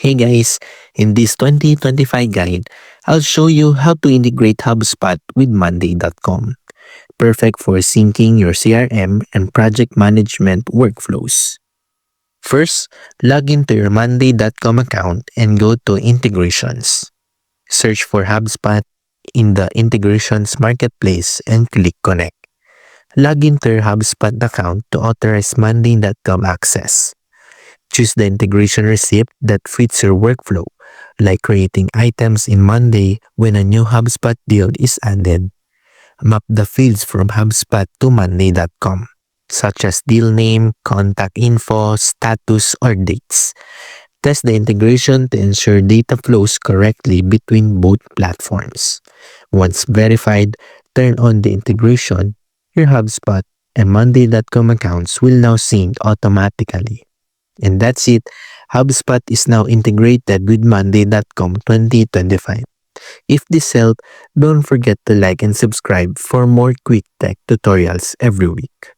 Hey guys, in this 2025 guide, I'll show you how to integrate HubSpot with Monday.com. Perfect for syncing your CRM and project management workflows. First, log into your Monday.com account and go to Integrations. Search for HubSpot in the Integrations Marketplace and click Connect. Log into your HubSpot account to authorize Monday.com access. Choose the integration receipt that fits your workflow, like creating items in Monday when a new HubSpot deal is added. Map the fields from HubSpot to Monday.com, such as deal name, contact info, status, or dates. Test the integration to ensure data flows correctly between both platforms. Once verified, turn on the integration. Your HubSpot and Monday.com accounts will now sync automatically. And that's it. HubSpot is now integrated with Monday.com 2025. If this helped, don't forget to like and subscribe for more quick tech tutorials every week.